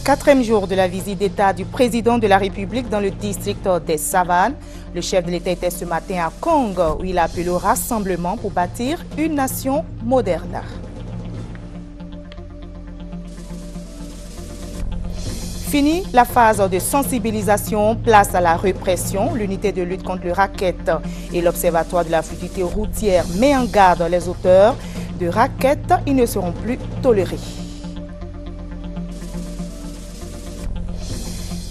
4e jour de la visite d'État du président de la République dans le district des Savanes. Le chef de l'État était ce matin à Kong où il a appelé au rassemblement pour bâtir une nation moderne. Fini la phase de sensibilisation, place à la répression. L'unité de lutte contre le racket et l'Observatoire de la fluidité routière met en garde les auteurs de racket. Ils ne seront plus tolérés.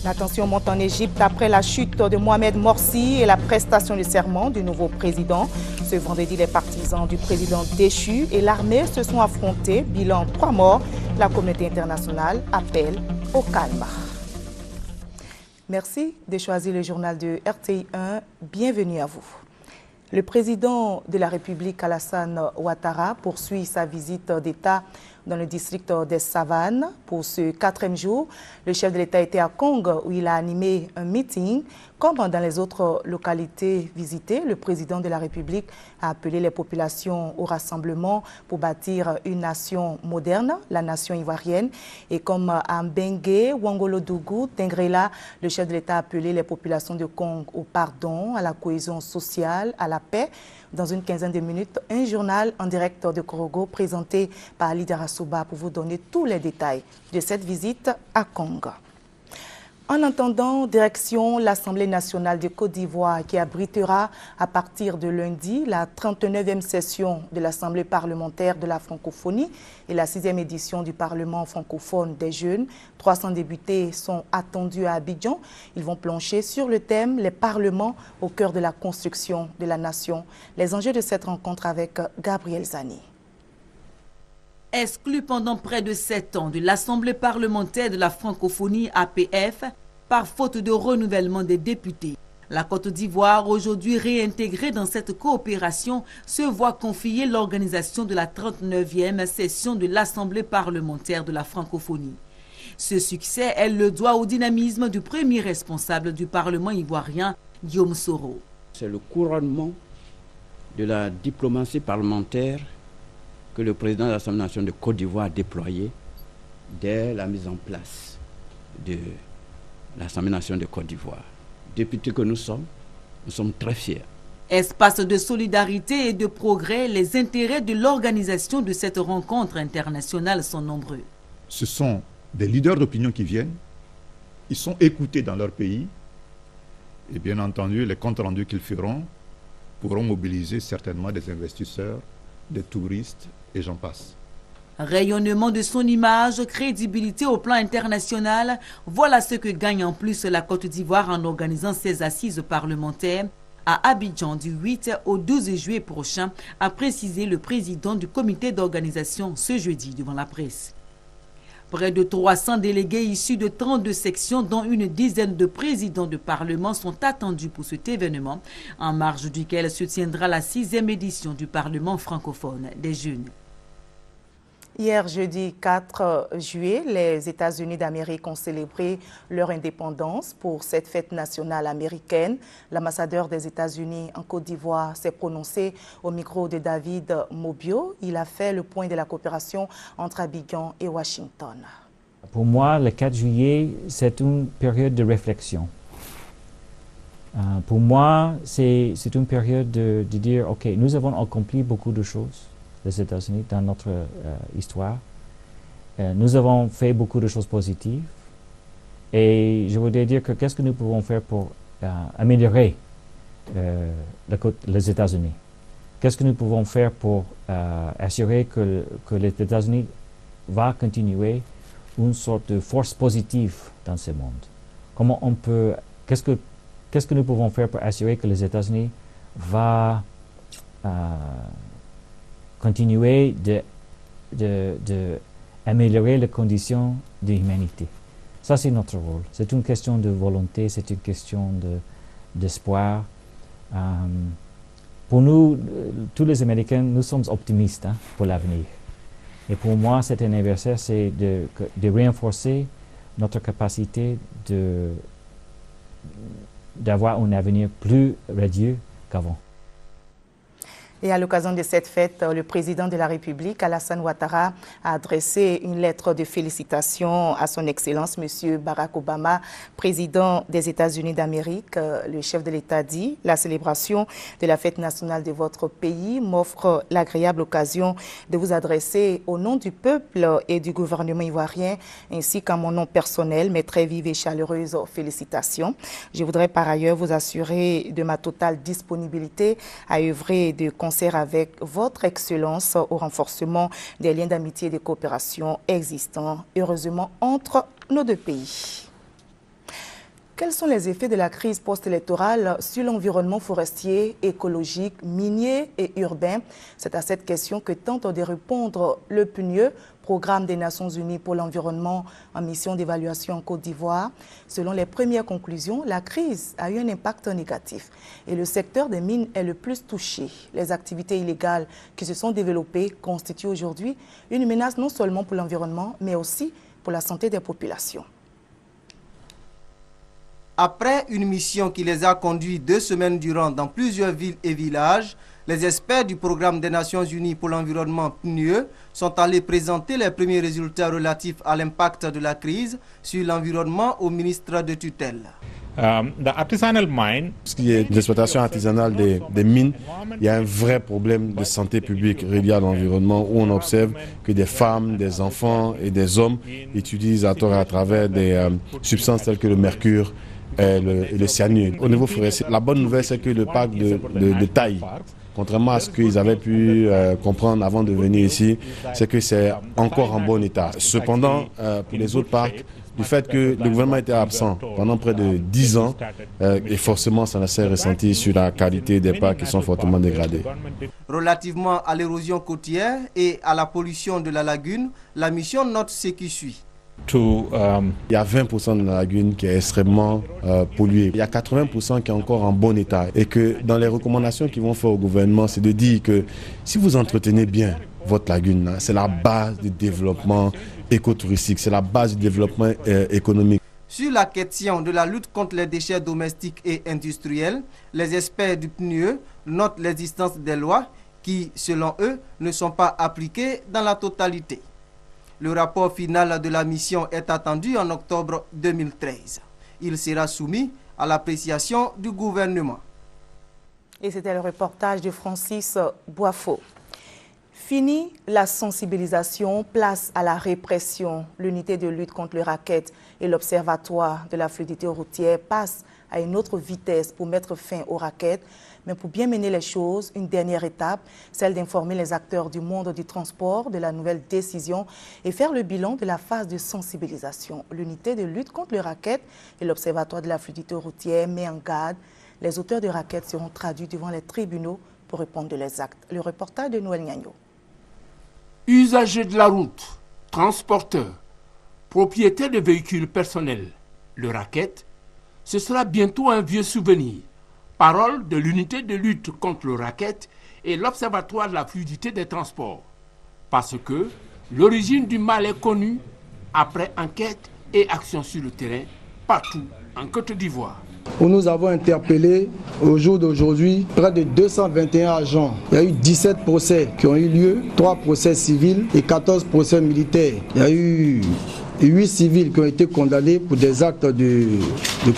La tension monte en Égypte après la chute de Mohamed Morsi et la prestation de serment du nouveau président. Ce vendredi, les partisans du président déchu et l'armée se sont affrontés. Bilan 3 morts. La communauté internationale appelle au calme. Merci de choisir le journal de RTI 1. Bienvenue à vous. Le président de la République, Alassane Ouattara, poursuit sa visite d'État dans le district des Savanes. Pour ce 4e jour, le chef de l'État était à Kong où il a animé un meeting. Comme dans les autres localités visitées, le président de la République a appelé les populations au rassemblement pour bâtir une nation moderne, la nation ivoirienne. Et comme à Mbengue, Ouangolodougou, Tengrela, le chef de l'État a appelé les populations de Kong au pardon, à la cohésion sociale, à la paix. Dans une quinzaine de minutes, un journal en direct de Korogo présenté par Ali Darasouba pour vous donner tous les détails de cette visite à Kong. En attendant, direction l'Assemblée nationale de Côte d'Ivoire qui abritera à partir de lundi la 39e session de l'Assemblée parlementaire de la francophonie et la 6e édition du Parlement francophone des jeunes. 300 députés sont attendus à Abidjan. Ils vont plancher sur le thème « Les parlements au cœur de la construction de la nation ». Les enjeux de cette rencontre avec Gabriel Zani. Exclu pendant près de 7 ans de l'Assemblée parlementaire de la francophonie APF par faute de renouvellement des députés, la Côte d'Ivoire, aujourd'hui réintégrée dans cette coopération, se voit confier l'organisation de la 39e session de l'Assemblée parlementaire de la francophonie. Ce succès, elle le doit au dynamisme du premier responsable du Parlement ivoirien, Guillaume Soro. C'est le couronnement de la diplomatie parlementaire que le président de l'Assemblée nationale de Côte d'Ivoire a déployé dès la mise en place de l'Assemblée nationale de Côte d'Ivoire. Députés que nous sommes très fiers. Espace de solidarité et de progrès, les intérêts de l'organisation de cette rencontre internationale sont nombreux. Ce sont des leaders d'opinion qui viennent, ils sont écoutés dans leur pays et bien entendu les comptes rendus qu'ils feront pourront mobiliser certainement des investisseurs, des touristes et j'en passe. Rayonnement de son image, crédibilité au plan international, voilà ce que gagne en plus la Côte d'Ivoire en organisant ses assises parlementaires à Abidjan du 8 au 12 juillet prochain, a précisé le président du comité d'organisation ce jeudi devant la presse. Près de 300 délégués issus de 32 sections, dont une dizaine de présidents de parlement, sont attendus pour cet événement, en marge duquel se tiendra la 6e édition du Parlement francophone des jeunes. Hier, jeudi 4 juillet, les États-Unis d'Amérique ont célébré leur indépendance pour cette fête nationale américaine. L'ambassadeur des États-Unis en Côte d'Ivoire s'est prononcé au micro de David Mobio. Il a fait le point de la coopération entre Abidjan et Washington. Pour moi, le 4 juillet, c'est une période de réflexion. Pour moi, c'est une période de dire, OK, nous avons accompli beaucoup de choses, les États-Unis, dans notre histoire. Nous avons fait beaucoup de choses positives. Et je voudrais dire que qu'est-ce que nous pouvons faire pour améliorer les États-Unis? Qu'est-ce que nous pouvons faire pour assurer que les États-Unis vont continuer une sorte de force positive dans ce monde? Comment on peut... Qu'est-ce que nous pouvons faire pour assurer que les États-Unis vont continuer d'améliorer les conditions de l'humanité? Ça, c'est notre rôle. C'est une question de volonté, c'est une question d'espoir. Pour nous, tous les Américains, nous sommes optimistes pour l'avenir. Et pour moi, cet anniversaire, c'est de renforcer notre capacité d'avoir un avenir plus radieux qu'avant. Et à l'occasion de cette fête, le président de la République, Alassane Ouattara, a adressé une lettre de félicitations à son Excellence, M. Barack Obama, président des États-Unis d'Amérique. Le chef de l'État dit: la célébration de la fête nationale de votre pays m'offre l'agréable occasion de vous adresser au nom du peuple et du gouvernement ivoirien, ainsi qu'à mon nom personnel, mes très vives et chaleureuses félicitations. Je voudrais par ailleurs vous assurer de ma totale disponibilité à œuvrer de concert avec votre Excellence au renforcement des liens d'amitié et de coopération existants, heureusement, entre nos deux pays. Quels sont les effets de la crise post-électorale sur l'environnement forestier, écologique, minier et urbain? C'est à cette question que tente de répondre le PNUE, Programme des Nations Unies pour l'environnement en mission d'évaluation en Côte d'Ivoire. Selon les premières conclusions, la crise a eu un impact négatif et le secteur des mines est le plus touché. Les activités illégales qui se sont développées constituent aujourd'hui une menace non seulement pour l'environnement, mais aussi pour la santé des populations. Après une mission qui les a conduits 2 semaines durant dans plusieurs villes et villages, les experts du Programme des Nations Unies pour l'environnement PNUE sont allés présenter les premiers résultats relatifs à l'impact de la crise sur l'environnement au ministre de tutelle. Ce qui est l'exploitation artisanale des mines, il y a un vrai problème de santé publique relié à l'environnement où on observe que des femmes, des enfants et des hommes utilisent à tort et à travers des substances telles que le mercure et le cyanure. Au niveau forestier, la bonne nouvelle, c'est que le parc de taille, contrairement à ce qu'ils avaient pu comprendre avant de venir ici, c'est que c'est encore en bon état. Cependant, pour les autres parcs, du fait que le gouvernement était absent pendant près de 10 ans, et forcément ça s'est ressenti sur la qualité des parcs qui sont fortement dégradés. Relativement à l'érosion côtière et à la pollution de la lagune, la mission note ce qui suit. Il y a 20% de la lagune qui est extrêmement polluée. Il y a 80% qui est encore en bon état. Et que dans les recommandations qu'ils vont faire au gouvernement, c'est de dire que si vous entretenez bien votre lagune, c'est la base du développement écotouristique, c'est la base du développement économique. Sur la question de la lutte contre les déchets domestiques et industriels, les experts du PNUE notent l'existence des lois qui, selon eux, ne sont pas appliquées dans la totalité. Le rapport final de la mission est attendu en octobre 2013. Il sera soumis à l'appréciation du gouvernement. Et c'était le reportage de Francis Boifo. Fini la sensibilisation, place à la répression. L'unité de lutte contre le racket et l'observatoire de la fluidité routière passent à une autre vitesse pour mettre fin au racket. Mais pour bien mener les choses, une dernière étape, celle d'informer les acteurs du monde du transport de la nouvelle décision et faire le bilan de la phase de sensibilisation. L'unité de lutte contre le racket et l'observatoire de la fluidité routière met en garde. Les auteurs de racket seront traduits devant les tribunaux pour répondre de leurs actes. Le reportage de Noël Nyagno. Usagers de la route, transporteurs, propriétaires de véhicules personnels, le racket, ce sera bientôt un vieux souvenir. Parole de l'unité de lutte contre le racket et l'observatoire de la fluidité des transports. Parce que l'origine du mal est connue après enquête et action sur le terrain partout en Côte d'Ivoire. Où nous avons interpellé au jour d'aujourd'hui près de 221 agents. Il y a eu 17 procès qui ont eu lieu, 3 procès civils et 14 procès militaires. Il y a eu 8 civils qui ont été condamnés pour des actes de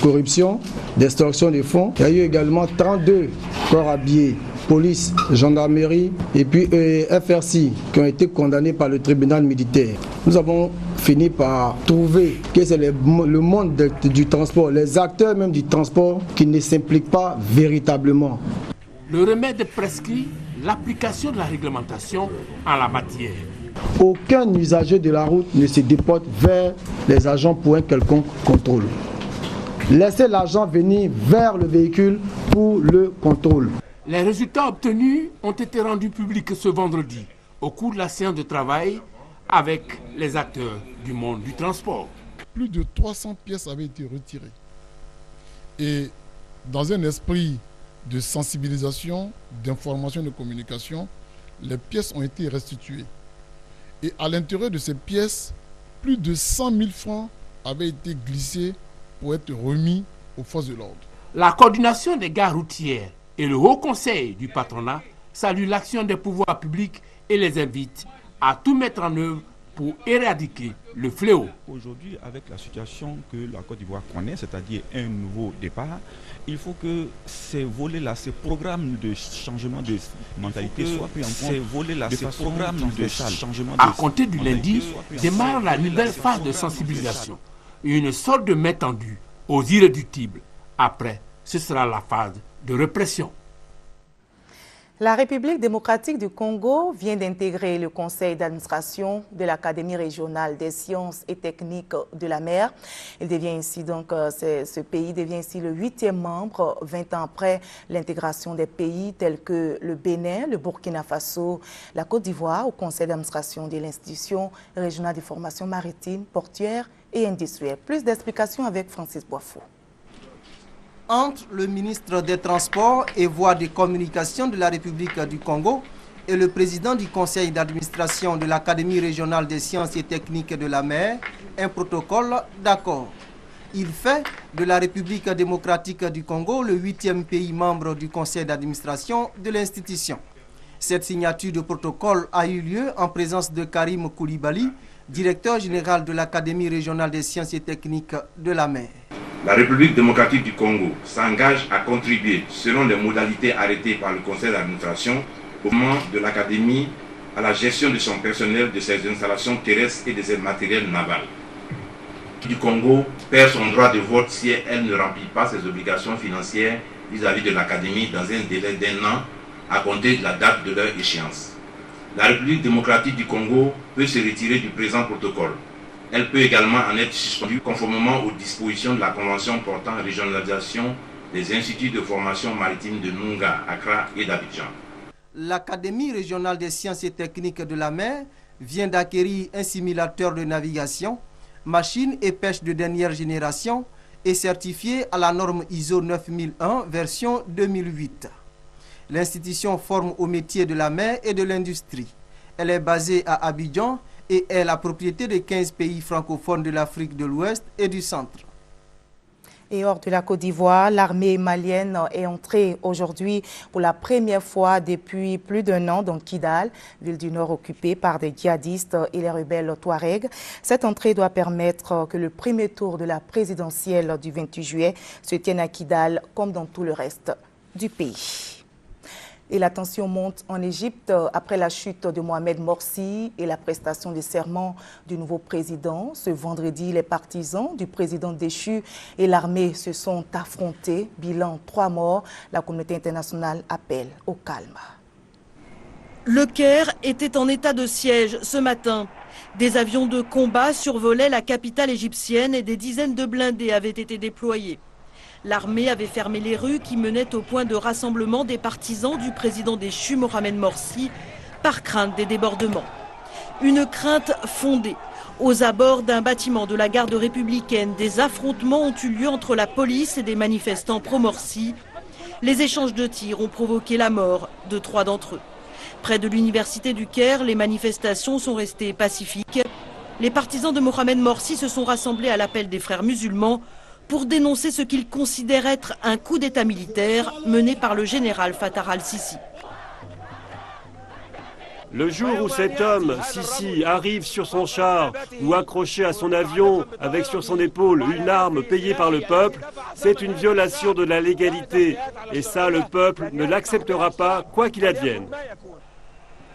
corruption, d'extorsion de fonds. Il y a eu également 32 corps habillés, police, gendarmerie et puis FRC qui ont été condamnés par le tribunal militaire. Nous avons fini par trouver que c'est le monde du transport, les acteurs même du transport qui ne s'impliquent pas véritablement. Le remède prescrit l'application de la réglementation en la matière. Aucun usager de la route ne se déporte vers les agents pour un quelconque contrôle. Laissez l'agent venir vers le véhicule pour le contrôle. Les résultats obtenus ont été rendus publics ce vendredi au cours de la séance de travail avec les acteurs du monde du transport. Plus de 300 pièces avaient été retirées. Et dans un esprit de sensibilisation, d'information et de communication, les pièces ont été restituées. Et à l'intérieur de ces pièces, plus de 100 000 francs avaient été glissés pour être remis aux forces de l'ordre. La coordination des gares routières et le Haut Conseil du patronat salue l'action des pouvoirs publics et les invite à tout mettre en œuvre pour éradiquer le fléau. Aujourd'hui, avec la situation que la Côte d'Ivoire connaît, c'est-à-dire un nouveau départ, il faut que ces volets-là, ces programmes de changement de mentalité soient pris en compte. Ces volets-là, ces programmes de changement de... À compter du lundi, démarre la nouvelle phase de sensibilisation. Une sorte de main tendue aux irréductibles. Après, ce sera la phase de répression. La République démocratique du Congo vient d'intégrer le conseil d'administration de l'Académie régionale des sciences et techniques de la mer. Il devient ainsi ce pays devient ainsi le 8e membre, 20 ans après l'intégration des pays tels que le Bénin, le Burkina Faso, la Côte d'Ivoire au conseil d'administration de l'institution régionale de formation maritime, portuaire et industrielle. Plus d'explications avec Francis Boifou. Entre le ministre des Transports et Voies de communication de la République du Congo et le président du conseil d'administration de l'Académie régionale des sciences et techniques de la mer, un protocole d'accord. Il fait de la République démocratique du Congo le 8e pays membre du conseil d'administration de l'institution. Cette signature de protocole a eu lieu en présence de Karim Koulibaly, directeur général de l'Académie régionale des sciences et techniques de la mer. La République démocratique du Congo s'engage à contribuer, selon les modalités arrêtées par le conseil d'administration, au moment de l'Académie à la gestion de son personnel, de ses installations terrestres et de ses matériels navals. Du Congo perd son droit de vote si elle ne remplit pas ses obligations financières vis-à-vis de l'Académie dans un délai d'1 an à compter de la date de leur échéance. La République démocratique du Congo peut se retirer du présent protocole. Elle peut également en être suspendue conformément aux dispositions de la Convention portant régionalisation des instituts de formation maritime de Nunga, Accra et d'Abidjan. L'Académie régionale des sciences et techniques de la mer vient d'acquérir un simulateur de navigation, machine et pêche de dernière génération et certifié à la norme ISO 9001 version 2008. L'institution forme au métier de la mer et de l'industrie. Elle est basée à Abidjan et est la propriété de 15 pays francophones de l'Afrique de l'Ouest et du Centre. Et hors de la Côte d'Ivoire, l'armée malienne est entrée aujourd'hui pour la première fois depuis plus d'1 an dans Kidal, ville du Nord occupée par des djihadistes et les rebelles Touaregs. Cette entrée doit permettre que le premier tour de la présidentielle du 28 juillet se tienne à Kidal comme dans tout le reste du pays. Et la tension monte en Égypte après la chute de Mohamed Morsi et la prestation de serment du nouveau président. Ce vendredi, les partisans du président déchu et l'armée se sont affrontés. Bilan 3 morts. La communauté internationale appelle au calme. Le Caire était en état de siège ce matin. Des avions de combat survolaient la capitale égyptienne et des dizaines de blindés avaient été déployés. L'armée avait fermé les rues qui menaient au point de rassemblement des partisans du président déchu Mohamed Morsi par crainte des débordements. Une crainte fondée. Aux abords d'un bâtiment de la garde républicaine, des affrontements ont eu lieu entre la police et des manifestants pro-Morsi. Les échanges de tirs ont provoqué la mort de 3 d'entre eux. Près de l'université du Caire, les manifestations sont restées pacifiques. Les partisans de Mohamed Morsi se sont rassemblés à l'appel des frères musulmans pour dénoncer ce qu'ils considèrent être un coup d'État militaire mené par le général Fattah al-Sisi. Le jour où cet homme, Sisi, arrive sur son char ou accroché à son avion avec sur son épaule une arme payée par le peuple, c'est une violation de la légalité. Et ça, le peuple ne l'acceptera pas, quoi qu'il advienne.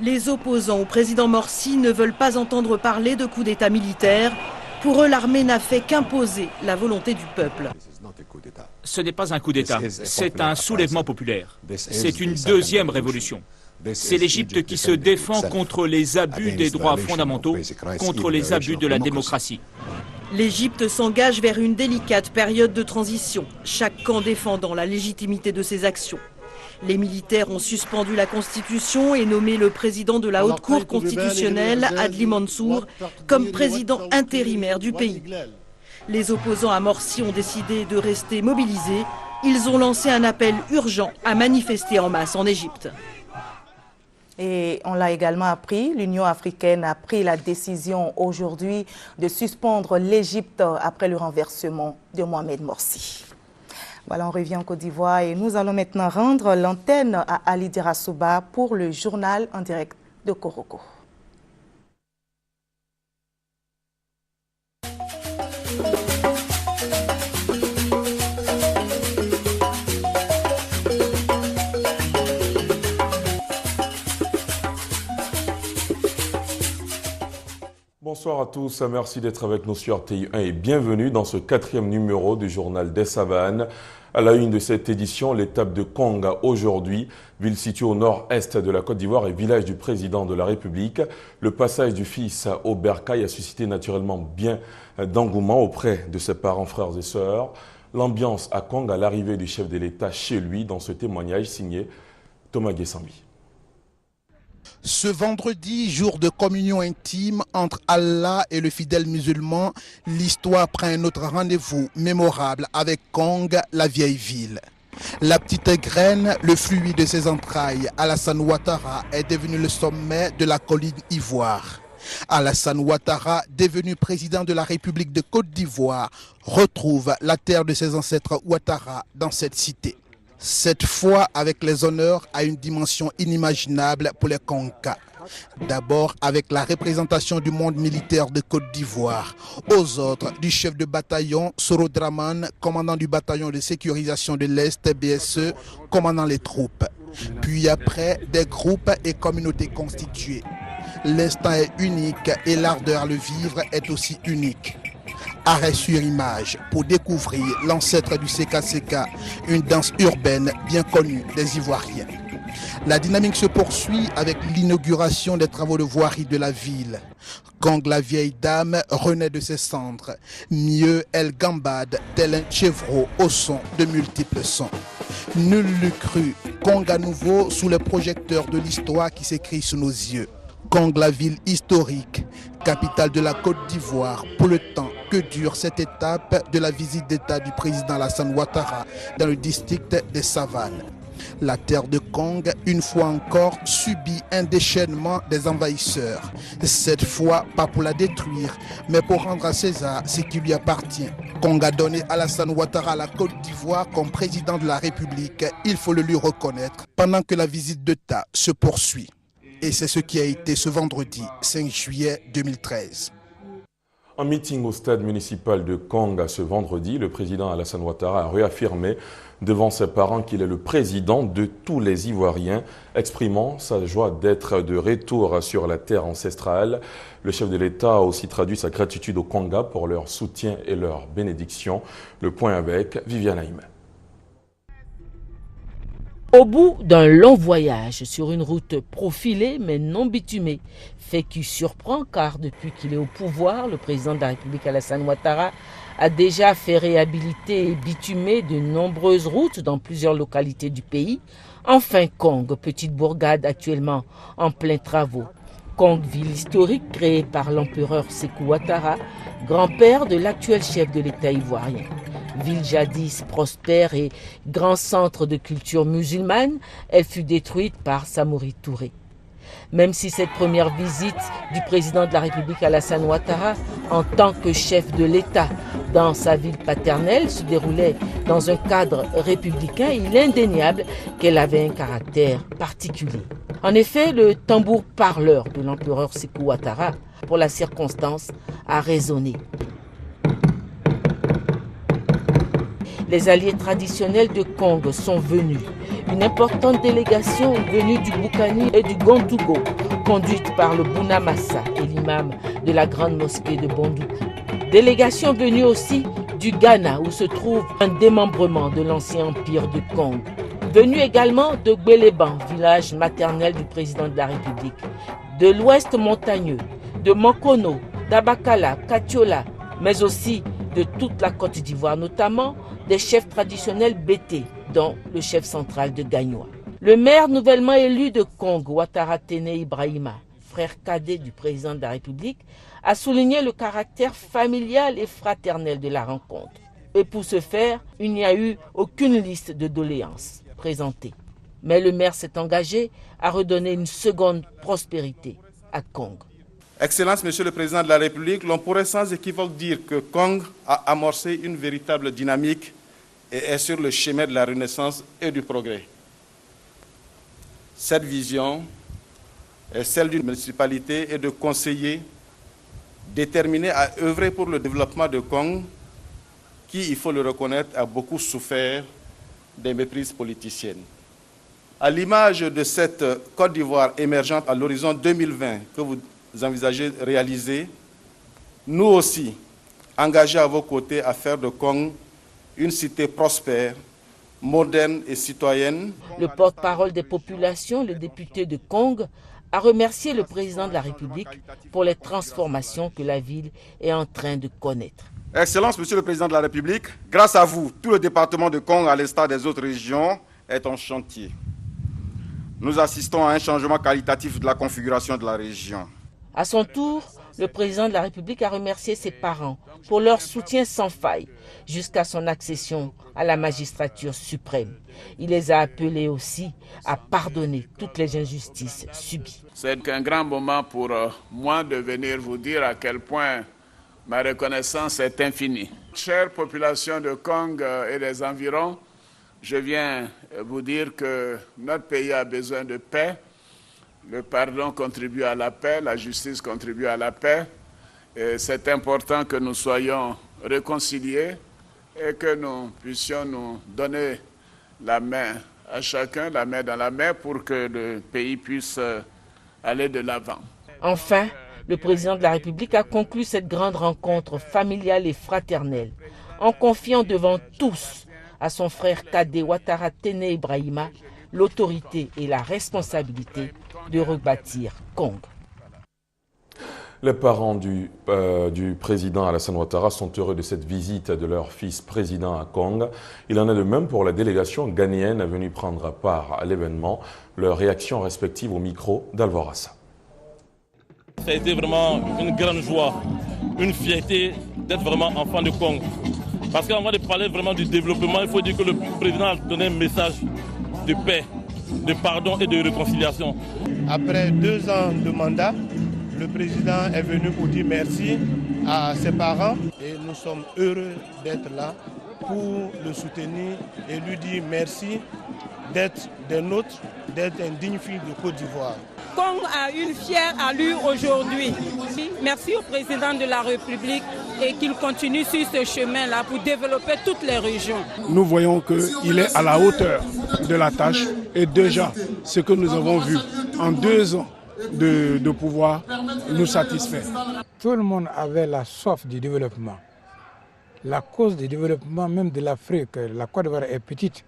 Les opposants au président Morsi ne veulent pas entendre parler de coup d'État militaire. Pour eux, l'armée n'a fait qu'imposer la volonté du peuple. Ce n'est pas un coup d'État, c'est un soulèvement populaire. C'est une deuxième révolution. C'est l'Égypte qui se défend contre les abus des droits fondamentaux, contre les abus de la démocratie. L'Égypte s'engage vers une délicate période de transition, chaque camp défendant la légitimité de ses actions. Les militaires ont suspendu la Constitution et nommé le président de la Haute Cour constitutionnelle, Adli Mansour, comme président intérimaire du pays. Les opposants à Morsi ont décidé de rester mobilisés. Ils ont lancé un appel urgent à manifester en masse en Égypte. Et on l'a également appris, l'Union africaine a pris la décision aujourd'hui de suspendre l'Égypte après le renversement de Mohamed Morsi. Voilà, on revient en Côte d'Ivoire et nous allons maintenant rendre l'antenne à Ali Dirasouba pour le journal en direct de Koroko. Bonsoir à tous, merci d'être avec nous sur RTI1 et bienvenue dans ce 4e numéro du journal des Savanes. À la une de cette édition, l'étape de Konga aujourd'hui, ville située au nord-est de la Côte d'Ivoire et village du président de la République. Le passage du fils au bercail a suscité naturellement bien d'engouement auprès de ses parents, frères et sœurs. L'ambiance à Konga à l'arrivée du chef de l'État chez lui dans ce témoignage signé Thomas Guessambi. Ce vendredi, jour de communion intime entre Allah et le fidèle musulman, l'histoire prend un autre rendez-vous mémorable avec Kong, la vieille ville. La petite graine, le fluide de ses entrailles, Alassane Ouattara est devenu le sommet de la colline Ivoire. Alassane Ouattara, devenu président de la République de Côte d'Ivoire, retrouve la terre de ses ancêtres Ouattara dans cette cité. Cette fois avec les honneurs à une dimension inimaginable pour les Konka. D'abord avec la représentation du monde militaire de Côte d'Ivoire, aux autres du chef de bataillon Soro Draman, commandant du bataillon de sécurisation de l'Est BSE, commandant les troupes. Puis après des groupes et communautés constituées. L'instant est unique et l'ardeur à le vivre est aussi unique. Arrêt sur image pour découvrir l'ancêtre du Seka-Seka, une danse urbaine bien connue des Ivoiriens. La dynamique se poursuit avec l'inauguration des travaux de voirie de la ville. Kong, la vieille dame, renaît de ses cendres. Mieux, elle gambade tel un chevreau au son de multiples sons. Nul l'eût cru, Kong à nouveau sous les projecteurs de l'histoire qui s'écrit sous nos yeux. Kong, la ville historique, capitale de la Côte d'Ivoire, pour le temps que dure cette étape de la visite d'État du président Alassane Ouattara dans le district des Savanes. La terre de Kong, une fois encore, subit un déchaînement des envahisseurs. Cette fois, pas pour la détruire, mais pour rendre à César ce qui lui appartient. Kong a donné Alassane Ouattara à la Côte d'Ivoire comme président de la République, il faut le lui reconnaître, pendant que la visite d'État se poursuit. Et c'est ce qui a été ce vendredi 5 juillet 2013. En meeting au stade municipal de Konga ce vendredi, le président Alassane Ouattara a réaffirmé devant ses parents qu'il est le président de tous les Ivoiriens, exprimant sa joie d'être de retour sur la terre ancestrale. Le chef de l'État a aussi traduit sa gratitude au Konga pour leur soutien et leur bénédiction. Le point avec Viviane Haïm. Au bout d'un long voyage sur une route profilée mais non bitumée, fait qui surprend car depuis qu'il est au pouvoir, le président de la République Alassane Ouattara a déjà fait réhabiliter et bitumer de nombreuses routes dans plusieurs localités du pays. Enfin Kong, petite bourgade actuellement en plein travaux. Kong, ville historique créée par l'empereur Sékou Ouattara, grand-père de l'actuel chef de l'État ivoirien. Ville jadis prospère et grand centre de culture musulmane, elle fut détruite par Samori Touré. Même si cette première visite du président de la République Alassane Ouattara en tant que chef de l'État dans sa ville paternelle se déroulait dans un cadre républicain, il est indéniable qu'elle avait un caractère particulier. En effet, le tambour parleur de l'empereur Sékou Ouattara, pour la circonstance, a résonné. Les alliés traditionnels de Kong sont venus. Une importante délégation venue du Boukani et du Gondougo, conduite par le Bounamassa et l'imam de la grande mosquée de Bondoukou. Délégation venue aussi du Ghana, où se trouve un démembrement de l'ancien empire de Kong. Venue également de Gbeleban, village maternel du président de la République, de l'ouest montagneux, de Mankono, d'Abakala, Katiola, mais aussi de toute la Côte d'Ivoire, notamment des chefs traditionnels bétés, dont le chef central de Gagnoa. Le maire nouvellement élu de Kong, Ouattara Tene Ibrahima, frère cadet du président de la République, a souligné le caractère familial et fraternel de la rencontre. Et pour ce faire, il n'y a eu aucune liste de doléances présentée. Mais le maire s'est engagé à redonner une seconde prospérité à Kong. Excellence, Monsieur le Président de la République, l'on pourrait sans équivoque dire que Kong a amorcé une véritable dynamique et est sur le chemin de la renaissance et du progrès. Cette vision est celle d'une municipalité et de conseillers déterminés à œuvrer pour le développement de Kong, qui, il faut le reconnaître, a beaucoup souffert des méprises politiciennes. À l'image de cette Côte d'Ivoire émergente à l'horizon 2020 que vous envisagez de réaliser, nous aussi, engagés à vos côtés à faire de Kong une cité prospère, moderne et citoyenne. Le porte-parole des populations, le député de Kong, a remercié le président de la République pour les transformations que la ville est en train de connaître. Excellence, Monsieur le Président de la République, grâce à vous, tout le département de Kong, à l'instar des autres régions, est en chantier. Nous assistons à un changement qualitatif de la configuration de la région. À son tour, le président de la République a remercié ses parents pour leur soutien sans faille jusqu'à son accession à la magistrature suprême. Il les a appelés aussi à pardonner toutes les injustices subies. C'est un grand moment pour moi de venir vous dire à quel point ma reconnaissance est infinie. Chère population de Kong et des environs, je viens vous dire que notre pays a besoin de paix. Le pardon contribue à la paix, la justice contribue à la paix. C'est important que nous soyons réconciliés et que nous puissions nous donner la main à chacun, la main dans la main, pour que le pays puisse aller de l'avant. Enfin, le président de la République a conclu cette grande rencontre familiale et fraternelle en confiant devant tous à son frère cadet Ouattara Téné Ibrahima l'autorité et la responsabilité de rebâtir Kong. Les parents du président Alassane Ouattara sont heureux de cette visite de leur fils président à Kong. Il en est de même pour la délégation ghanéenne venue prendre part à l'événement. Leurs réactions respectives au micro d'Alvorassa. Ça a été vraiment une grande joie, une fierté d'être vraiment enfant de Kong. Parce qu'avant de parler vraiment du développement, il faut dire que le président a donné un message de paix, de pardon et de réconciliation. Après 2 ans de mandat, le président est venu pour dire merci à ses parents et nous sommes heureux d'être là pour le soutenir et lui dire merci d'être des nôtres, d'être un digne fils de Côte d'Ivoire. Kong a une fière allure aujourd'hui. Merci au président de la République et qu'il continue sur ce chemin-là pour développer toutes les régions. Nous voyons qu'il est à la hauteur de la tâche et déjà ce que nous avons vu en 2 ans de pouvoir nous satisfaire. Tout le monde avait la soif du développement. La cause du développement même de l'Afrique, la Côte d'Ivoire est petite,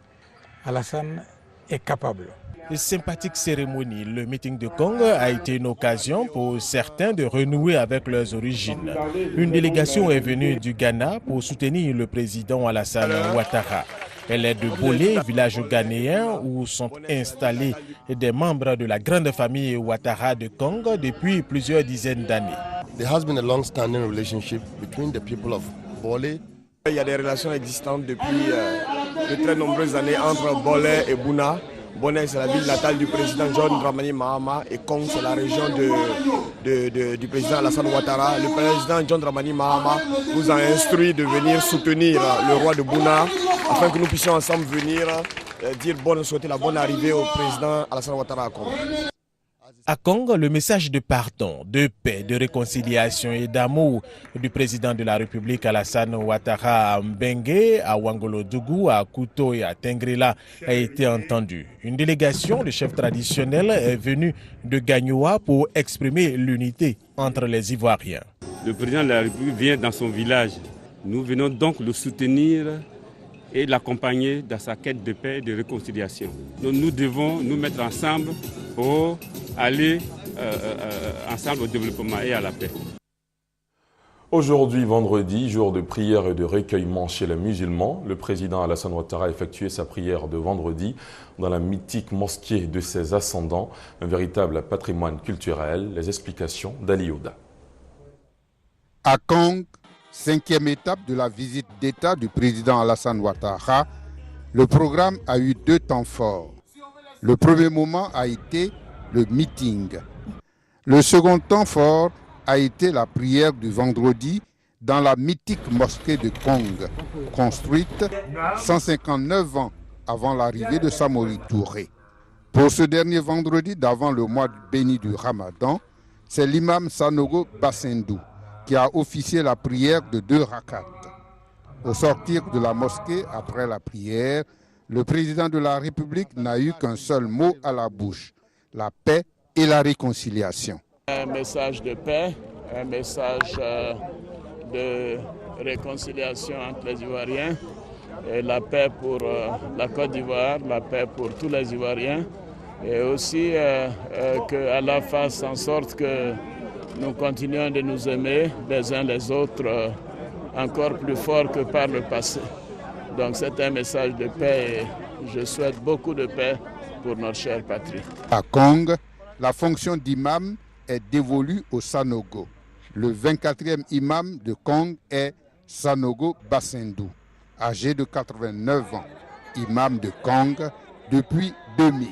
Alassane est capable. Une sympathique cérémonie, le meeting de Kong a été une occasion pour certains de renouer avec leurs origines. Une délégation est venue du Ghana pour soutenir le président Alassane Ouattara. Elle est de Bolé, village ghanéen où sont installés des membres de la grande famille Ouattara de Kong depuis plusieurs dizaines d'années. There has been a long-standing relationship between the people of Bolé. Il y a des relations existantes depuis de très nombreuses années entre Bolé et Bouna. Boné, c'est la ville natale du président John Dramani Mahama et Kong, c'est la région du président Alassane Ouattara. Le président John Dramani Mahama nous a instruit de venir soutenir le roi de Bouna afin que nous puissions ensemble venir souhaiter la bonne arrivée au président Alassane Ouattara à Kong. À Kong, le message de pardon, de paix, de réconciliation et d'amour du président de la République Alassane Ouattara à Mbengue, à Ouangolo-Dougou, à Kouto et à Tengrela a été entendu. Une délégation de chefs traditionnels est venue de Gagnoa pour exprimer l'unité entre les Ivoiriens. Le président de la République vient dans son village. Nous venons donc le soutenir et l'accompagner dans sa quête de paix et de réconciliation. Donc nous devons nous mettre ensemble pour aller ensemble au développement et à la paix. Aujourd'hui, vendredi, jour de prière et de recueillement chez les musulmans, le président Alassane Ouattara a effectué sa prière de vendredi dans la mythique mosquée de ses ascendants, un véritable patrimoine culturel. Les explications d'Ali Oda. À Kong, 5e étape de la visite d'État du président Alassane Ouattara, le programme a eu 2 temps forts. Le premier moment a été le meeting. Le second temps fort a été la prière du vendredi dans la mythique mosquée de Kong, construite 159 ans avant l'arrivée de Samori Touré. Pour ce dernier vendredi d'avant le mois béni du Ramadan, c'est l'imam Sanogo Bassendou qui a officié la prière de 2 rakats. Au sortir de la mosquée, après la prière, le président de la République n'a eu qu'un seul mot à la bouche, la paix et la réconciliation. Un message de paix, un message de réconciliation entre les Ivoiriens, et la paix pour la Côte d'Ivoire, la paix pour tous les Ivoiriens, et aussi que Allah fasse en sorte que nous continuions de nous aimer les uns les autres encore plus fort que par le passé. Donc c'est un message de paix et je souhaite beaucoup de paix pour notre chère patrie. À Kong, la fonction d'imam est dévolue au Sanogo. Le 24e imam de Kong est Sanogo Bassendou, âgé de 89 ans, imam de Kong depuis 2000.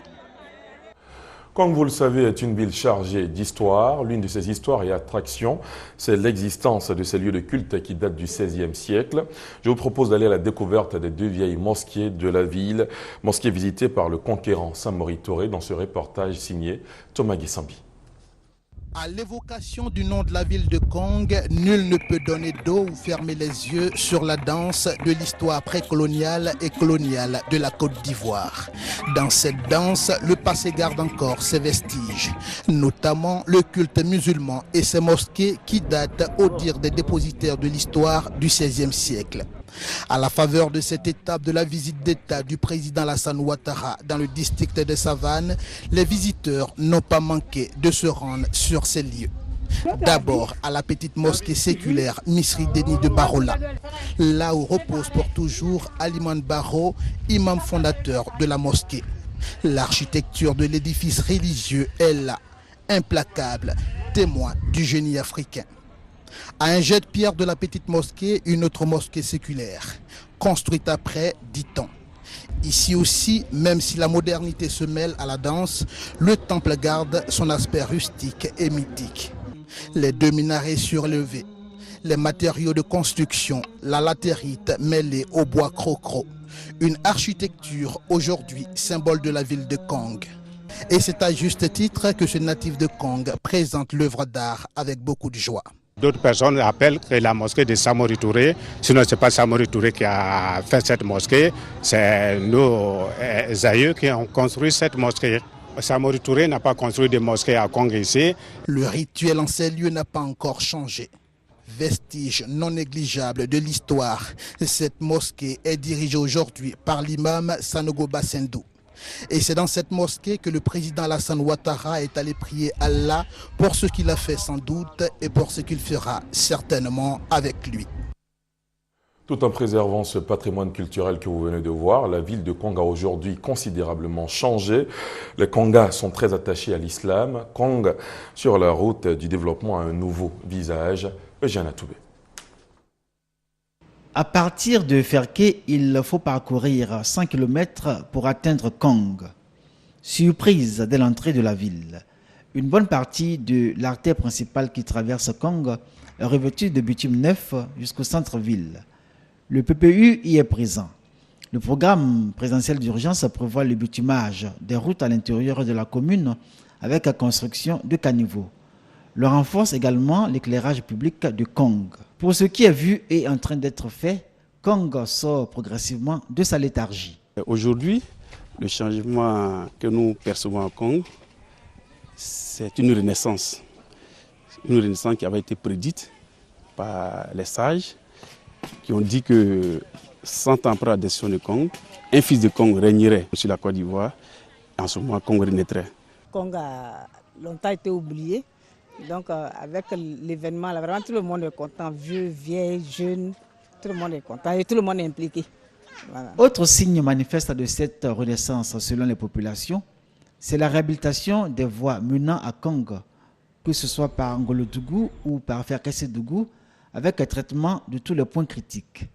Comme vous le savez, est une ville chargée d'histoire. L'une de ces histoires et attractions, c'est l'existence de ces lieux de culte qui datent du XVIe siècle. Je vous propose d'aller à la découverte des 2 vieilles mosquées de la ville, mosquées visitées par le conquérant Samori Touré dans ce reportage signé Thomas Guessambi. À l'évocation du nom de la ville de Kong, nul ne peut donner dos ou fermer les yeux sur la danse de l'histoire précoloniale et coloniale de la Côte d'Ivoire. Dans cette danse, le passé garde encore ses vestiges, notamment le culte musulman et ses mosquées qui datent au dire des dépositaires de l'histoire du XVIe siècle. À la faveur de cette étape de la visite d'État du président Alassane Ouattara dans le district de Savane, les visiteurs n'ont pas manqué de se rendre sur ces lieux. D'abord à la petite mosquée séculaire Misri Deni de Barola, là où repose pour toujours Aliman Baro, imam fondateur de la mosquée. L'architecture de l'édifice religieux est là, implacable, témoin du génie africain. À un jet de pierre de la petite mosquée, une autre mosquée séculaire, construite après 10 ans. Ici aussi, même si la modernité se mêle à la danse, le temple garde son aspect rustique et mythique. Les 2 minarets surélevés, les matériaux de construction, la latérite mêlée au bois crocro. Une architecture aujourd'hui symbole de la ville de Kong. Et c'est à juste titre que ce natif de Kong présente l'œuvre d'art avec beaucoup de joie. D'autres personnes appellent que la mosquée de Samori Touré, sinon ce n'est pas Samori Touré qui a fait cette mosquée, c'est nos aïeux qui ont construit cette mosquée. Samori Touré n'a pas construit de mosquée à Kong ici. Le rituel en ces lieux n'a pas encore changé. Vestige non négligeable de l'histoire, cette mosquée est dirigée aujourd'hui par l'imam Sanogo Bassendou. Et c'est dans cette mosquée que le président Alassane Ouattara est allé prier Allah pour ce qu'il a fait sans doute et pour ce qu'il fera certainement avec lui. Tout en préservant ce patrimoine culturel que vous venez de voir, la ville de Kong a aujourd'hui considérablement changé. Les Kongas sont très attachés à l'islam. Kong, sur la route du développement, a un nouveau visage. Eugène Atoubé. À partir de Ferké, il faut parcourir 100 km pour atteindre Kong. Surprise dès l'entrée de la ville. Une bonne partie de l'artère principale qui traverse Kong est revêtue de bitume neuf jusqu'au centre-ville. Le PPU y est présent. Le programme présidentiel d'urgence prévoit le bitumage des routes à l'intérieur de la commune avec la construction de caniveaux. Le renforce également l'éclairage public de Kong. Pour ce qui est vu et en train d'être fait, Kong sort progressivement de sa léthargie. Aujourd'hui, le changement que nous percevons à Kong, c'est une renaissance. Une renaissance qui avait été prédite par les sages qui ont dit que 100 ans après la décision de Kong, un fils de Kong régnerait sur la Côte d'Ivoire. En ce moment, Kong renaîtrait. Kong a longtemps été oublié. Donc avec l'événement, là, vraiment tout le monde est content, vieux, vieille, jeune, tout le monde est content et tout le monde est impliqué. Voilà. Autre signe manifeste de cette renaissance selon les populations, c'est la réhabilitation des voies menant à Kong, que ce soit par Ngolo-Dougou ou par Ferkessé-Dougou, avec un traitement de tous les points critiques.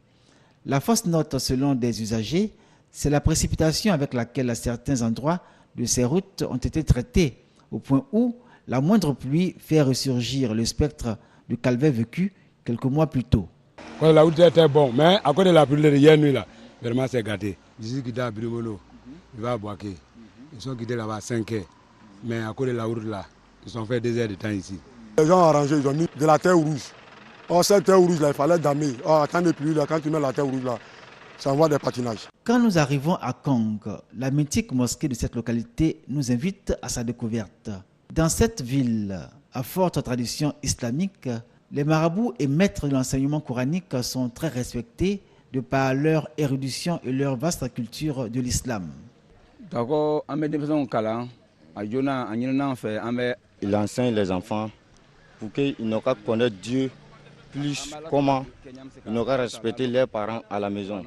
La fausse note selon des usagers, c'est la précipitation avec laquelle certains endroits de ces routes ont été traités, au point où la moindre pluie fait ressurgir le spectre du calvaire vécu quelques mois plus tôt. Quand la route était bonne, mais à côté de la pluie de hier nuit, là, vraiment c'est gâté. Ici, qui à Brimono, il va à Boaké. Ils sont quittés là-bas à 5 heures. Mais à côté de la route, là, ils ont fait 2 heures de temps ici. Les gens ont arrangé, ils ont mis de la terre rouge. Or, cette terre rouge, là, il fallait damer. Or, attendez plus, là, quand tu mets la terre rouge, là, ça envoie des patinages. Quand nous arrivons à Kong, la mythique mosquée de cette localité nous invite à sa découverte. Dans cette ville à forte tradition islamique, les marabouts et maîtres de l'enseignement coranique sont très respectés de par leur érudition et leur vaste culture de l'islam. Il enseigne les enfants pour qu'ils n'ont qu'à connaître Dieu plus comment ils n'ont qu'à respecter leurs parents à la maison.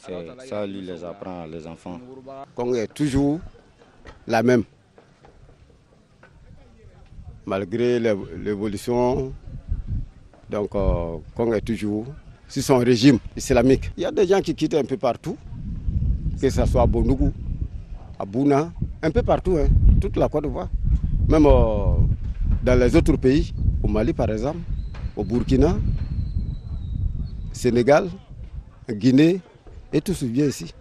C'est ça, lui, les apprend les enfants. Kong est toujours la même. Malgré l'évolution, donc Kong est toujours sur son régime islamique. Il y a des gens qui quittent un peu partout, que ce soit à Bonougou, à Bouna, un peu partout, hein, toute la Côte d'Ivoire. Même dans les autres pays, au Mali par exemple, au Burkina, Sénégal, Guinée, et tout se vient ici.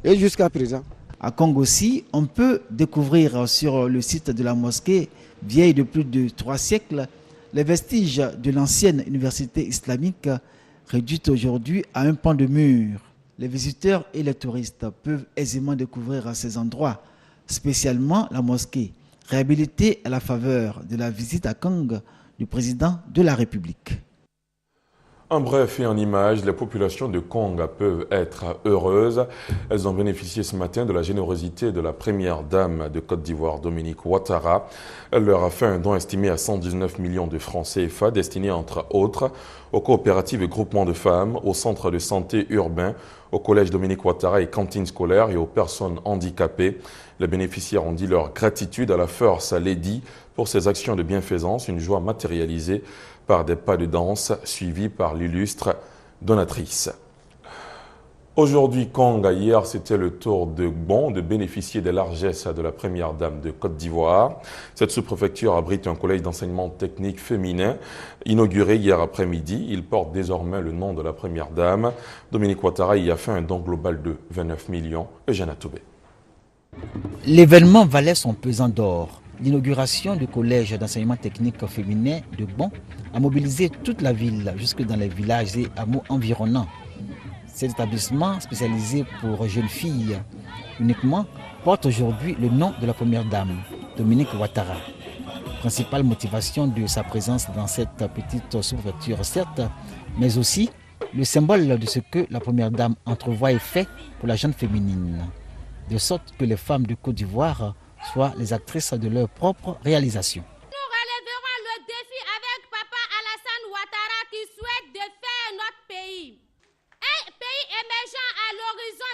Et jusqu'à présent. À Kong aussi, on peut découvrir sur le site de la mosquée, vieille de plus de 3 siècles, les vestiges de l'ancienne université islamique réduite aujourd'hui à un pan de mur. Les visiteurs et les touristes peuvent aisément découvrir ces endroits, spécialement la mosquée, réhabilitée à la faveur de la visite à Kong du président de la République. En bref et en images, les populations de Kong peuvent être heureuses. Elles ont bénéficié ce matin de la générosité de la première dame de Côte d'Ivoire, Dominique Ouattara. Elle leur a fait un don estimé à 119 millions de francs CFA destiné entre autres aux coopératives et groupements de femmes, aux centres de santé urbains, au collège Dominique Ouattara et cantines scolaires et aux personnes handicapées. Les bénéficiaires ont dit leur gratitude à la First Lady pour ses actions de bienfaisance, une joie matérialisée par des pas de danse suivis par l'illustre donatrice. Aujourd'hui, Kong, hier, c'était le tour de Gbon de bénéficier des largesses de la première dame de Côte d'Ivoire. Cette sous-préfecture abrite un collège d'enseignement technique féminin inauguré hier après-midi. Il porte désormais le nom de la première dame. Dominique Ouattara y a fait un don global de 29 millions. Eugène Atoubé. L'événement valait son pesant d'or. L'inauguration du collège d'enseignement technique féminin de Gbon a mobilisé toute la ville, jusque dans les villages et hameaux environnants. Cet établissement spécialisé pour jeunes filles uniquement porte aujourd'hui le nom de la première dame, Dominique Ouattara. Principale motivation de sa présence dans cette petite sous-préfecture, certes, mais aussi le symbole de ce que la première dame entrevoit et fait pour la jeune féminine, de sorte que les femmes de Côte d'Ivoire soient les actrices de leur propre réalisation. Nous relèverons le défi avec Papa Alassane Ouattara qui souhaite de faire notre pays un pays émergent à l'horizon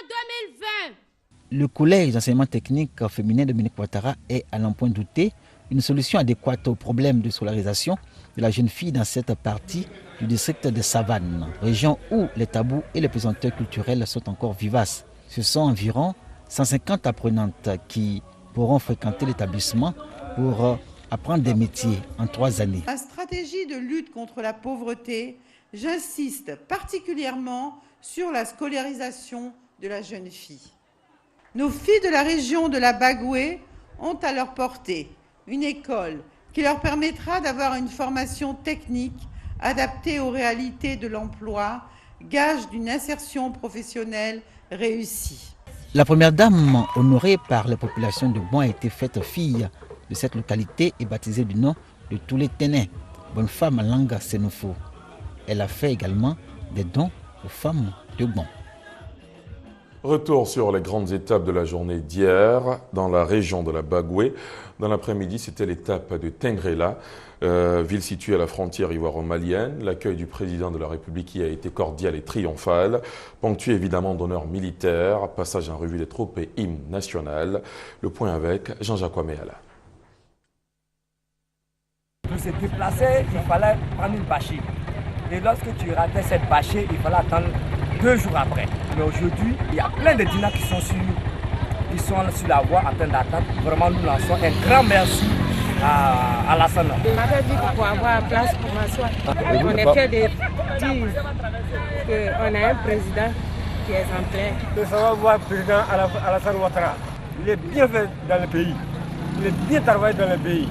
2020. Le collège d'enseignement technique féminin de Dominique Ouattara est, à n'en point douter, une solution adéquate au problème de scolarisation de la jeune fille dans cette partie du district de Savane, région où les tabous et les pesanteurs culturelles sont encore vivaces. Ce sont environ 150 apprenantes qui pourront fréquenter l'établissement pour apprendre des métiers en 3 années. En stratégie de lutte contre la pauvreté, j'insiste particulièrement sur la scolarisation de la jeune fille. Nos filles de la région de la Bagoué ont à leur portée une école qui leur permettra d'avoir une formation technique adaptée aux réalités de l'emploi, gage d'une insertion professionnelle réussie. La première dame honorée par les populations de Gbon a été faite fille de cette localité et baptisée du nom de Toulé Ténin, bonne femme en langue sénoufo. Elle a fait également des dons aux femmes de Gbon. Retour sur les grandes étapes de la journée d'hier dans la région de la Bagoué. Dans l'après-midi, c'était l'étape de Tengrela, ville située à la frontière ivoiro-malienne. L'accueil du président de la République y a été cordial et triomphal, ponctué évidemment d'honneurs militaires, passage en revue des troupes et hymne national. Le point avec Jean-Jacques Ouaméala. Pour se déplacer, il fallait prendre une bâchée. Et lorsque tu ratais cette bâchée, il fallait attendre 2 jours après. Mais aujourd'hui, il y a plein de dîners qui sont sur la voie en train d'attendre. Vraiment, nous lançons un grand merci à Alassane. Il m'avait dit qu'il faut avoir place pour m'asseoir. On est fiers de dire qu'on a un président qui est exemplaire. Le savoir président Alassane Ouattara, il est bien fait dans le pays. Il est bien travaillé dans le pays.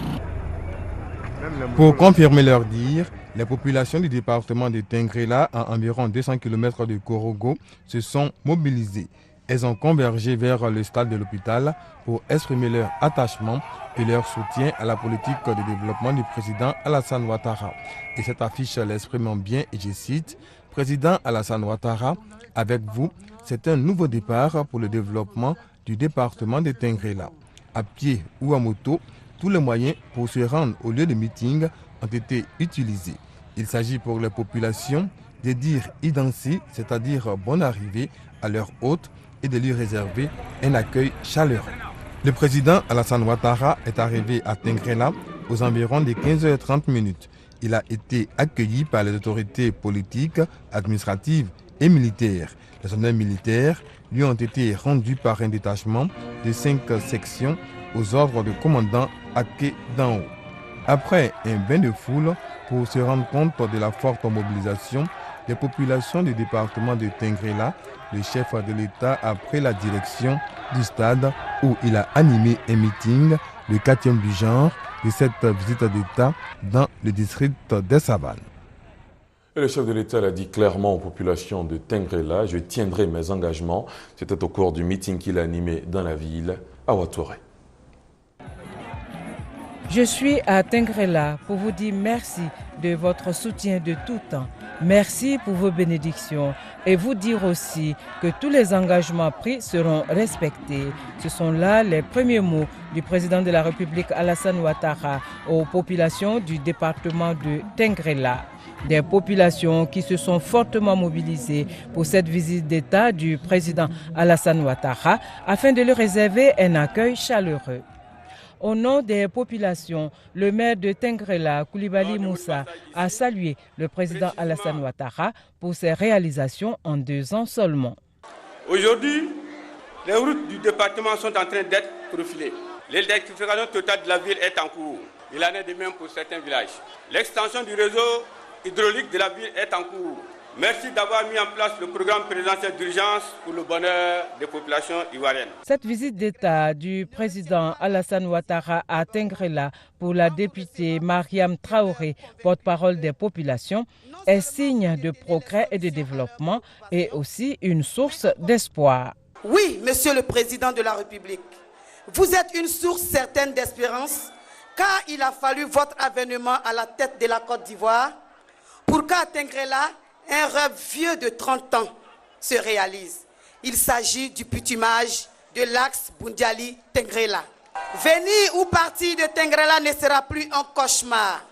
Pour confirmer leur dire, les populations du département de Tengrela, à environ 200 km de Korogo, se sont mobilisées. Elles ont convergé vers le stade de l'hôpital pour exprimer leur attachement et leur soutien à la politique de développement du président Alassane Ouattara. Et cette affiche l'exprime bien, et je cite, « Président Alassane Ouattara, avec vous, c'est un nouveau départ pour le développement du département de Tengrela. À pied ou à moto, tous les moyens pour se rendre au lieu de meeting ont été utilisés. Il s'agit pour les populations de dire idansi, c'est-à-dire bonne arrivée à leur hôte et de lui réserver un accueil chaleureux. Le président Alassane Ouattara est arrivé à Tengrela aux environs de 15h30. Il a été accueilli par les autorités politiques, administratives et militaires. Les honneurs militaires lui ont été rendus par un détachement de 5 sections aux ordres du commandant Ake Danho. Après un bain de foule pour se rendre compte de la forte mobilisation des populations du département de Tengrela, le chef de l'État a pris la direction du stade où il a animé un meeting, le 4e du genre de cette visite d'État dans le district des Savanes. Et le chef de l'État l'a dit clairement aux populations de Tengrela, je tiendrai mes engagements. C'était au cours du meeting qu'il a animé dans la ville, à Ouattouré. Je suis à Tengrela pour vous dire merci de votre soutien de tout temps. Merci pour vos bénédictions et vous dire aussi que tous les engagements pris seront respectés. Ce sont là les premiers mots du président de la République Alassane Ouattara aux populations du département de Tengrela. Des populations qui se sont fortement mobilisées pour cette visite d'État du président Alassane Ouattara afin de lui réserver un accueil chaleureux. Au nom des populations, le maire de Tengrela, Koulibaly Moussa, a salué le président Alassane Ouattara pour ses réalisations en 2 ans seulement. Aujourd'hui, les routes du département sont en train d'être profilées. L'électrification totale de la ville est en cours. Il en est de même pour certains villages. L'extension du réseau hydraulique de la ville est en cours. Merci d'avoir mis en place le programme présidentiel d'urgence pour le bonheur des populations ivoiriennes. Cette visite d'État du président Alassane Ouattara à Tengrela pour la députée Mariam Traoré, porte-parole des populations, est signe de progrès et de développement et aussi une source d'espoir. Oui, monsieur le président de la République, vous êtes une source certaine d'espérance car il a fallu votre avènement à la tête de la Côte d'Ivoire pour qu'à Tengrela, un rêve vieux de 30 ans se réalise. Il s'agit du bitumage de l'axe Boundiali-Tengrela. Venir ou partir de Tengrela ne sera plus un cauchemar.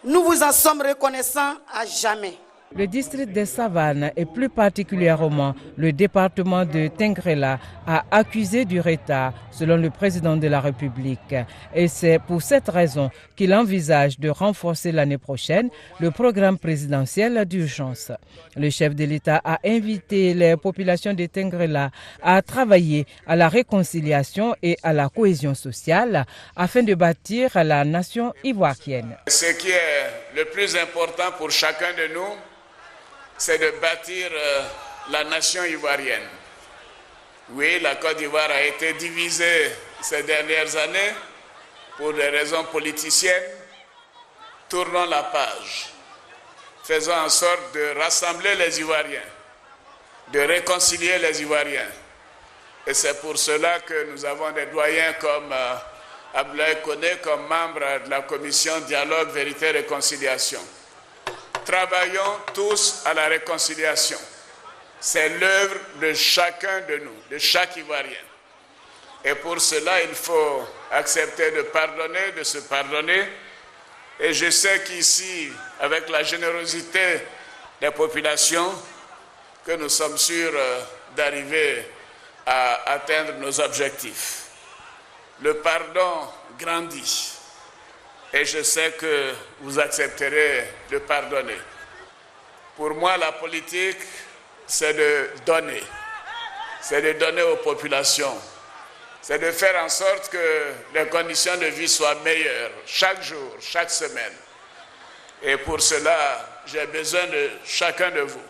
Nous vous en sommes reconnaissants à jamais. Le district des Savanes et plus particulièrement le département de Tengrela a accusé du retard selon le président de la République. Et c'est pour cette raison qu'il envisage de renforcer l'année prochaine le programme présidentiel d'urgence. Le chef de l'État a invité les populations de Tengrela à travailler à la réconciliation et à la cohésion sociale afin de bâtir la nation ivoirienne. Ce qui est le plus important pour chacun de nous, c'est de bâtir la nation ivoirienne. Oui, la Côte d'Ivoire a été divisée ces dernières années pour des raisons politiciennes. Tournons la page. Faisons en sorte de rassembler les Ivoiriens, de réconcilier les Ivoiriens. Et c'est pour cela que nous avons des doyens comme Abdoulaye Koné, comme membre de la commission Dialogue, Vérité, Réconciliation. Travaillons tous à la réconciliation. C'est l'œuvre de chacun de nous, de chaque Ivoirien. Et pour cela, il faut accepter de pardonner, de se pardonner. Et je sais qu'ici, avec la générosité des populations, que nous sommes sûrs d'arriver à atteindre nos objectifs. Le pardon grandit. Et je sais que vous accepterez de pardonner. Pour moi, la politique, c'est de donner. C'est de donner aux populations. c'est de faire en sorte que les conditions de vie soient meilleures chaque jour, chaque semaine. Et pour cela, j'ai besoin de chacun de vous.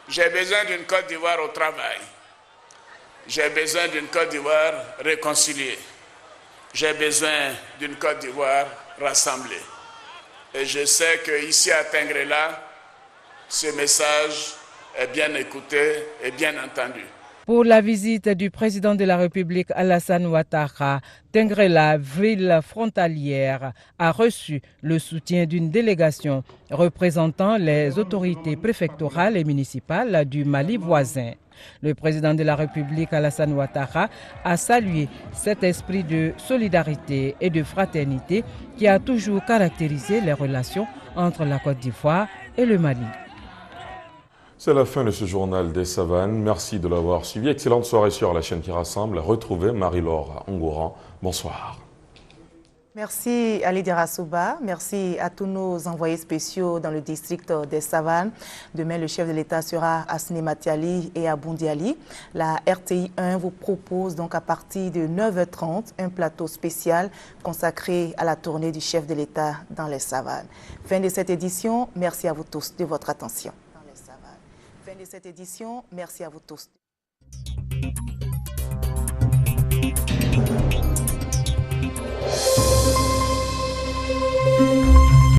J'ai besoin d'une Côte d'Ivoire au travail. J'ai besoin d'une Côte d'Ivoire réconciliée. J'ai besoin d'une Côte d'Ivoire rassemblée. Et je sais qu'ici à Tengrela, ce message est bien écouté et bien entendu. Pour la visite du président de la République Alassane Ouattara, Tengrela, ville frontalière, a reçu le soutien d'une délégation représentant les autorités préfectorales et municipales du Mali voisin. Le président de la République Alassane Ouattara a salué cet esprit de solidarité et de fraternité qui a toujours caractérisé les relations entre la Côte d'Ivoire et le Mali. C'est la fin de ce journal des Savanes. Merci de l'avoir suivi. Excellente soirée sur la chaîne qui rassemble. Retrouvez Marie-Laure Ngouran. Bonsoir. Merci Ali Derasouba, merci à tous nos envoyés spéciaux dans le district des Savanes. Demain, le chef de l'État sera à Sénématiali et à Boundiali. La RTI 1 vous propose donc à partir de 9h30 un plateau spécial consacré à la tournée du chef de l'État dans les Savanes. Fin de cette édition, merci à vous tous de votre attention. Fin de cette édition, merci à vous tous.